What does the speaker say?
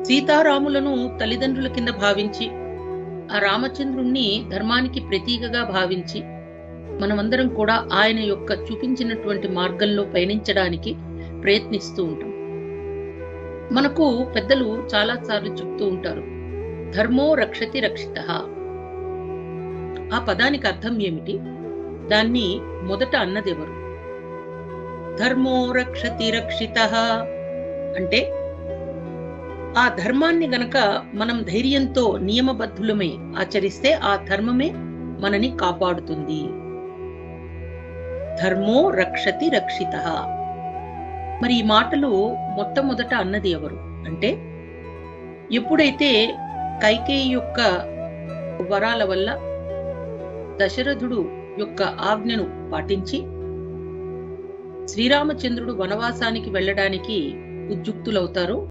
సీతారాములను తల్లిదండ్రుల కింద భావించి, ఆ రామచంద్రుణ్ణి ధర్మానికి ప్రతీకగా భావించి, మనమందరం కూడా ఆయన యొక్క చూపించినటువంటి మార్గంలో పయనించడానికి ప్రయత్నిస్తూ ఉంటాం. మనకు పెద్దలు చాలా సార్లు చెప్తూ ఉంటారు, ధర్మో రక్షతి రక్షితః. ఆ పదానికి అర్థం ఏమిటి? దాన్ని మొదట అన్నదెవరు? ధర్మో రక్షతి రక్షితః అంటే ఆ ధర్మాన్ని గనక మనం ధైర్యంతో నియమబద్ధులమై ఆచరిస్తే ఆ ధర్మమే మనని కాపాడుతుంది. ధర్మో రక్షతి రక్షితః. మరి ఈ మాటలు మొట్టమొదట అన్నది ఎవరు అంటే, ఎప్పుడైతే కైకేయి యొక్క వరాల వల్ల దశరథుడు యొక్క ఆజ్ఞను పాటించి శ్రీరామచంద్రుడు వనవాసానికి వెళ్ళడానికి ఉద్యుక్తులవుతారో